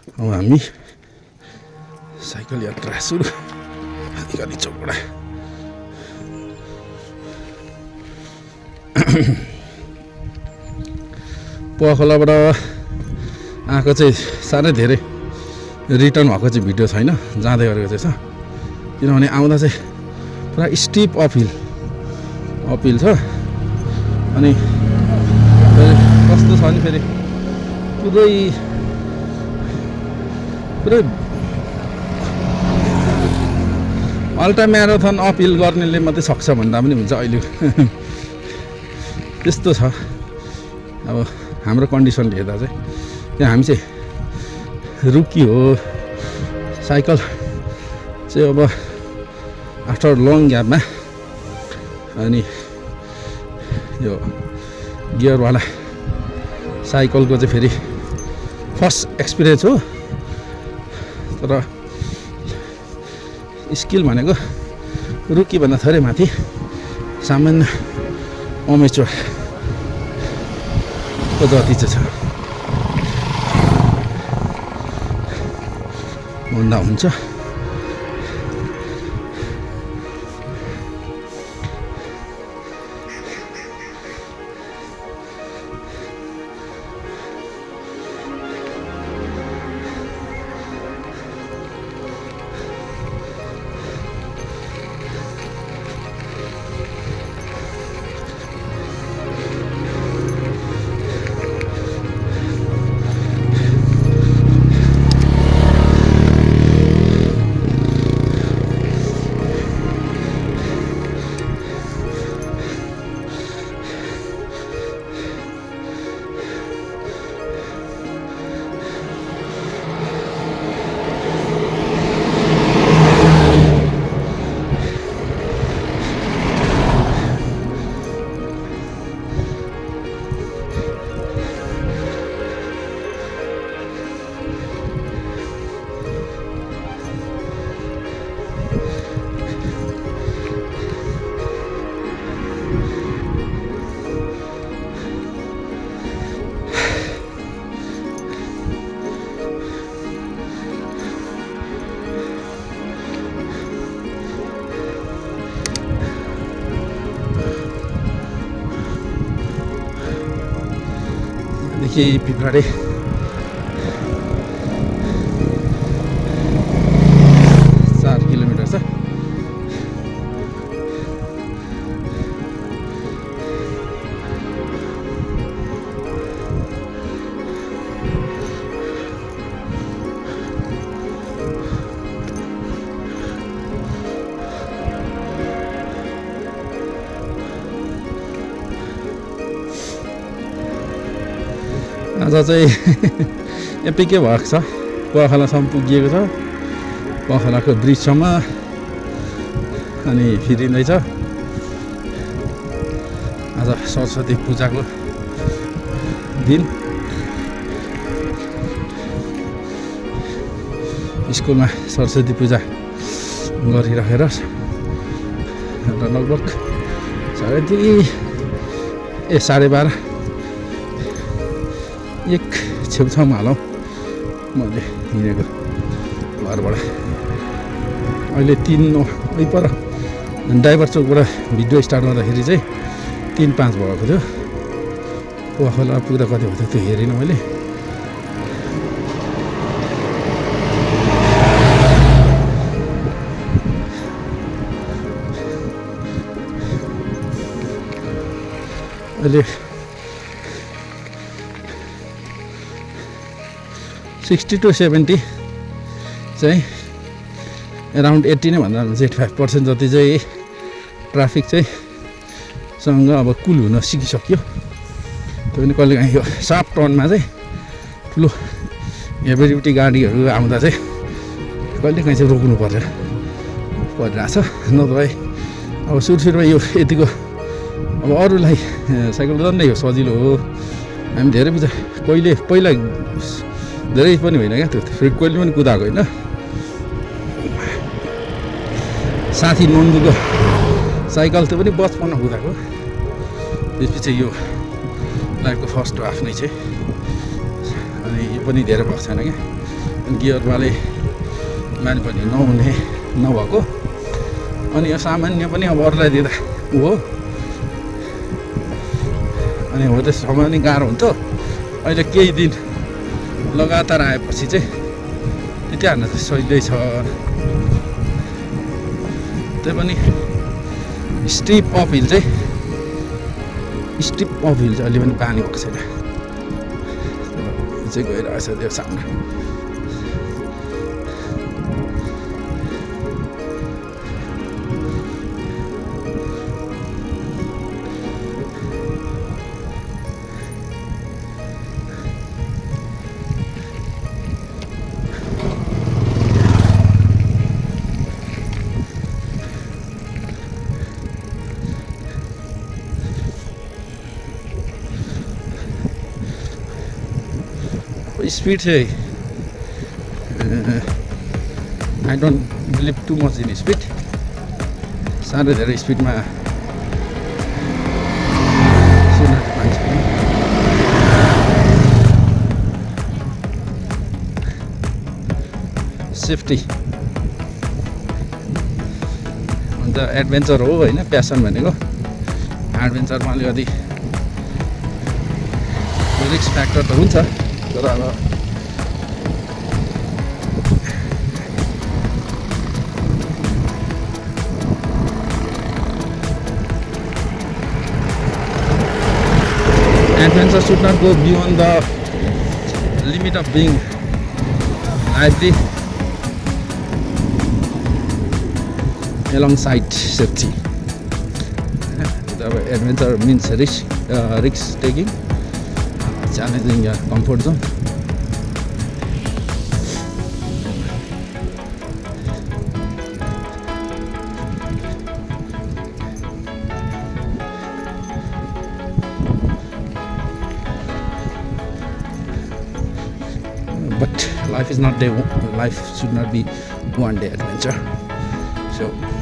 अब हामी साइकल यात्रा सुरु अधिकारी चौकडा पोखलाबाट आएको चाहिँ साह्रै धेरै रिटर्न भएको चाहिँ भिडियो छैन, जाँदै गरेको चाहिँ छ। किनभने आउँदा चाहिँ पुरा स्टिप अपिल छ। अनि कस्तो छ भने फेरि पुरै अल्ट्रा म्याराथन अपिल गर्नेले मात्रै सक्छ भन्दा पनि हुन्छ अहिले त्यस्तो छ। अब हाम्रो कन्डिसनले हेर्दा चाहिँ किन हामी चाहिँ रुकी हो, साइकल चाहिँ अब आफ्टर लङ ग्यापमा अनि यो गियरवाला साइकलको चाहिँ फेरि फर्स्ट एक्सपिरियन्स हो। तर स्किल भनेको रुकी भन्दा थोरै माथि सामान्य अमेच्योरको जति चाहिँ छ भन्दा हुन्छ। देखि पिपराडे 4 किलोमिटर छ। आज चाहिँ एपिकै भएको छ, पोखलासम्म पुगिएको छ, पोखलाको ब्रिजसम्म अनि फिरिँदैछ। आज सरस्वती पूजाको दिन स्कुलमा सरस्वती पूजा गरिराखेर लगभग 12:30 एक छेउछाउमा हालौँ मैले हिँडेको घरबाट। अहिले 3 पर ड्राइभर चौकबाट भिडियो स्टार्ट गर्दाखेरि चाहिँ 3:05 भएको थियो। पोखला पुग्दा कति भयो त्यो हेरिनँ मैले। अहिले 60 to 70 चाहिँ एराउन्ड 80 नै भन्दा हुन्छ। 85% जति चाहिँ ट्राफिक चाहिँ सँग अब कुल हुन सिकिसक्यो। त्यो पनि कहिलेकाहीँ यो सार्प टर्नमा चाहिँ ठुलो हेभी ड्युटी गाडीहरू आउँदा चाहिँ कहिलेकाहीँ चाहिँ रोक्नु परिरहेछ। नभए अब सुरुमा यो यतिको अब अरूलाई साइकल कुदाउनै हो सजिलो हो। हामी धेरै पहिला धेरै पनि होइन क्या, त्यो फ्रिक्वेन्टली पनि कुदाएको होइन। साथी नन्दुको साइकल त्यो पनि बचपनमा कुदाएको। त्यसपछि यो लाइफको फर्स्ट हो आफ्नै चाहिँ। अनि यो पनि धेरै भएको छैन क्या, गियरवाले माने पनि नहुने नभएको अनि यो सामान्य पनि अब अरूलाई दिँदा हो अनि हो त्यसमा पनि गाह्रो हुन्थ्यो अहिले केही दिन लगातार आएपछि चाहिँ त्यति हान्न चाहिँ सजिलै छ त्यही पनि स्टिप अप हिल चाहिँ अलि पनि पानी भएको छैन यो चाहिँ गइरहेछ त्यो सामना स्पिड चाहिँ I don't believe too much in speed साह्रै धेरै स्पिडमा मान्छे सेफ्टी अन्त एडभेन्चर हो होइन प्यासन भनेको एडभेन्चरमा अलिकति रिस्क फ्याक्टर त हुन्छ तर अब adventure should not go beyond the limit of being lively alongside safety. Adventure means risk taking, challenging your comfort zone. But life should not be one day adventure. So